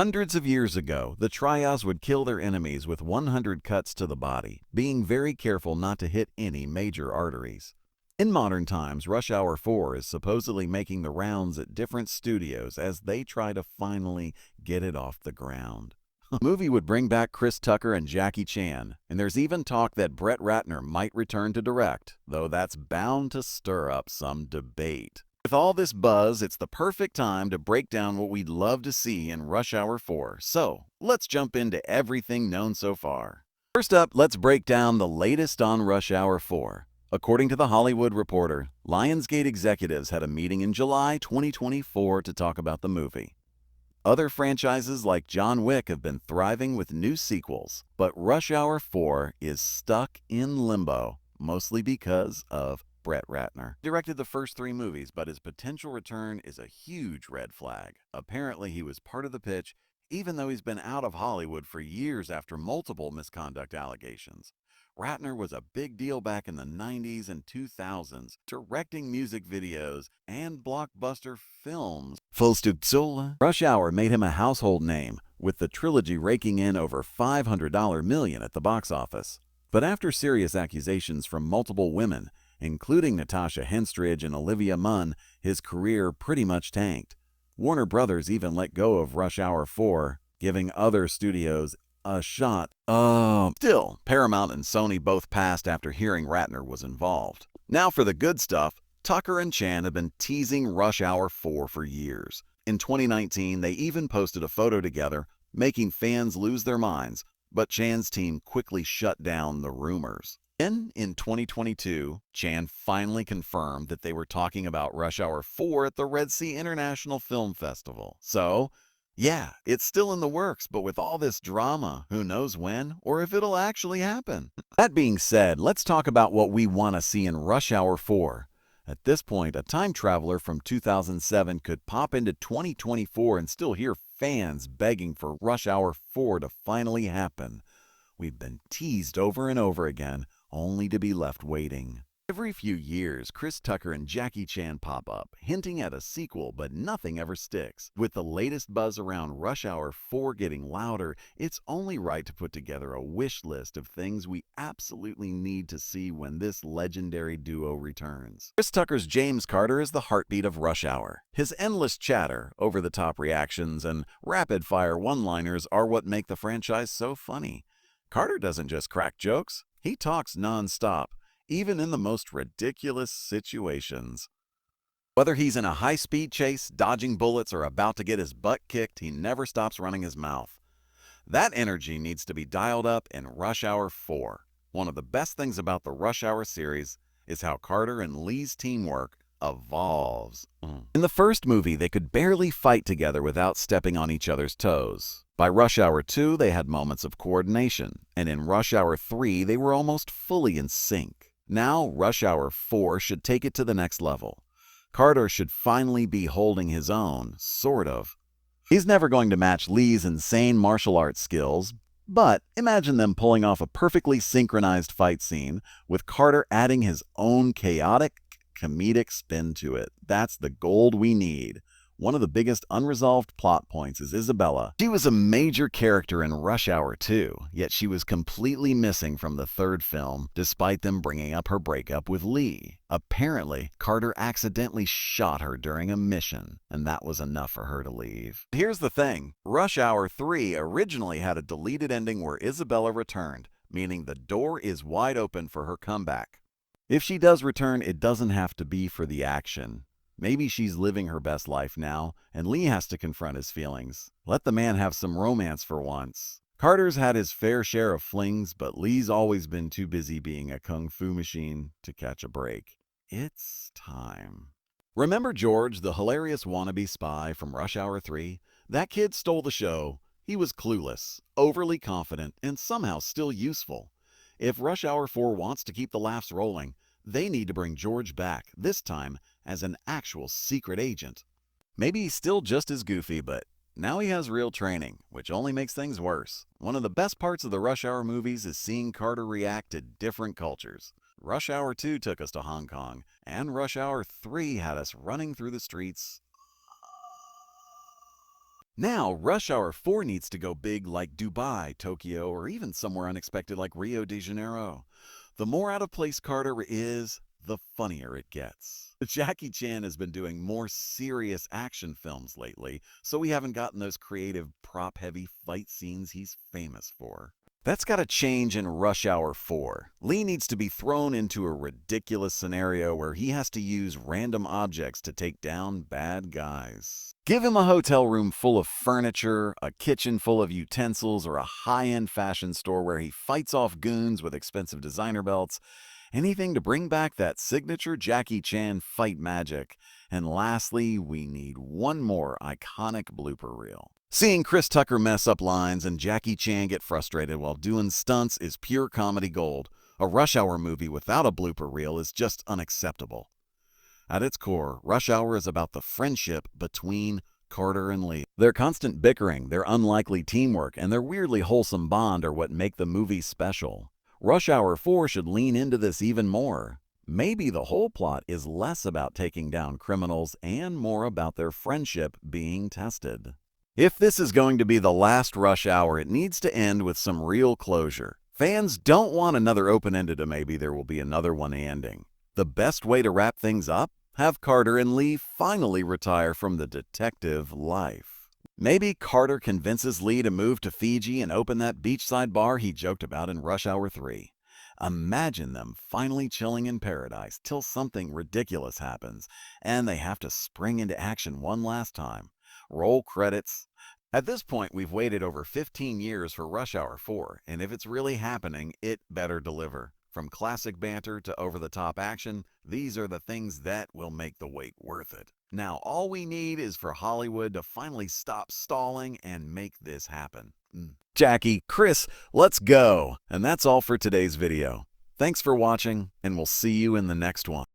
Hundreds of years ago, the triads would kill their enemies with 100 cuts to the body, being very careful not to hit any major arteries. In modern times, Rush Hour 4 is supposedly making the rounds at different studios as they try to finally get it off the ground. The movie would bring back Chris Tucker and Jackie Chan, and there's even talk that Brett Ratner might return to direct, though that's bound to stir up some debate. With all this buzz, it's the perfect time to break down what we'd love to see in Rush Hour 4, so let's jump into everything known so far. First up, let's break down the latest on Rush Hour 4. According to The Hollywood Reporter, Lionsgate executives had a meeting in July 2024 to talk about the movie. Other franchises like John Wick have been thriving with new sequels, but Rush Hour 4 is stuck in limbo, mostly because of Brett Ratner. He directed the first 3 movies, but his potential return is a huge red flag. Apparently, he was part of the pitch, even though he's been out of Hollywood for years after multiple misconduct allegations. Ratner was a big deal back in the 90s and 2000s, directing music videos and blockbuster films. Rush Hour made him a household name, with the trilogy raking in over $500 million at the box office. But after serious accusations from multiple women, including Natasha Henstridge and Olivia Munn, his career pretty much tanked. Warner Brothers even let go of Rush Hour 4, giving other studios a shot. Still, Paramount and Sony both passed after hearing Ratner was involved. Now for the good stuff, Tucker and Chan have been teasing Rush Hour 4 for years. In 2019, they even posted a photo together, making fans lose their minds, but Chan's team quickly shut down the rumors. Then, in 2022, Chan finally confirmed that they were talking about Rush Hour 4 at the Red Sea International Film Festival. So, yeah, it's still in the works, but with all this drama, who knows when or if it'll actually happen. That being said, let's talk about what we want to see in Rush Hour 4. At this point, a time traveler from 2007 could pop into 2024 and still hear fans begging for Rush Hour 4 to finally happen. We've been teased over and over again, only to be left waiting. Every few years, Chris Tucker and Jackie Chan pop up, hinting at a sequel, but nothing ever sticks. With the latest buzz around Rush Hour 4 getting louder, it's only right to put together a wish list of things we absolutely need to see when this legendary duo returns. Chris Tucker's James Carter is the heartbeat of Rush Hour. His endless chatter, over-the-top reactions, and rapid-fire one-liners are what make the franchise so funny. Carter doesn't just crack jokes, he talks non-stop, even in the most ridiculous situations. Whether he's in a high-speed chase, dodging bullets, or about to get his butt kicked, he never stops running his mouth. That energy needs to be dialed up in Rush Hour 4. One of the best things about the Rush Hour series is how Carter and Lee's teamwork evolves. In the first movie, they could barely fight together without stepping on each other's toes. By Rush Hour 2, they had moments of coordination, and in Rush Hour 3, they were almost fully in sync. Now, Rush Hour 4 should take it to the next level. Carter should finally be holding his own, sort of. He's never going to match Lee's insane martial arts skills, but imagine them pulling off a perfectly synchronized fight scene, with Carter adding his own chaotic, comedic spin to it. That's the gold we need. One of the biggest unresolved plot points is Isabella. She was a major character in Rush Hour 2, yet she was completely missing from the third film, despite them bringing up her breakup with Lee. Apparently, Carter accidentally shot her during a mission, and that was enough for her to leave. Here's the thing, Rush Hour 3 originally had a deleted ending where Isabella returned, meaning the door is wide open for her comeback. If she does return, it doesn't have to be for the action. Maybe she's living her best life now, and Lee has to confront his feelings. Let the man have some romance for once. Carter's had his fair share of flings, but Lee's always been too busy being a kung fu machine to catch a break. It's time. Remember George, the hilarious wannabe spy from Rush Hour 3? That kid stole the show. He was clueless, overly confident, and somehow still useful. If Rush Hour 4 wants to keep the laughs rolling, they need to bring George back, this time as an actual secret agent. Maybe he's still just as goofy, but now he has real training, which only makes things worse. One of the best parts of the Rush Hour movies is seeing Carter react to different cultures. Rush Hour 2 took us to Hong Kong, and Rush Hour 3 had us running through the streets. Now, Rush Hour 4 needs to go big like Dubai, Tokyo, or even somewhere unexpected like Rio de Janeiro. The more out of place Carter is, the funnier it gets. Jackie Chan has been doing more serious action films lately, so we haven't gotten those creative, prop-heavy fight scenes he's famous for. That's got to change in Rush Hour 4. Lee needs to be thrown into a ridiculous scenario where he has to use random objects to take down bad guys. Give him a hotel room full of furniture, a kitchen full of utensils, or a high-end fashion store where he fights off goons with expensive designer belts. Anything to bring back that signature Jackie Chan fight magic. And lastly, we need one more iconic blooper reel. Seeing Chris Tucker mess up lines and Jackie Chan get frustrated while doing stunts is pure comedy gold. A Rush Hour movie without a blooper reel is just unacceptable. At its core, Rush Hour is about the friendship between Carter and Lee. Their constant bickering, their unlikely teamwork, and their weirdly wholesome bond are what make the movie special. Rush Hour 4 should lean into this even more. Maybe the whole plot is less about taking down criminals and more about their friendship being tested. If this is going to be the last Rush Hour, it needs to end with some real closure. Fans don't want another open-ended maybe there will be another one ending. The best way to wrap things up? Have Carter and Lee finally retire from the detective life. Maybe Carter convinces Lee to move to Fiji and open that beachside bar he joked about in Rush Hour 3. Imagine them finally chilling in paradise till something ridiculous happens, and they have to spring into action one last time. Roll credits. At this point, we've waited over 15 years for Rush Hour 4, and if it's really happening, it better deliver. From classic banter to over-the-top action, these are the things that will make the wait worth it. Now, all we need is for Hollywood to finally stop stalling and make this happen. Jackie, Chris, let's go! And that's all for today's video. Thanks for watching, and we'll see you in the next one.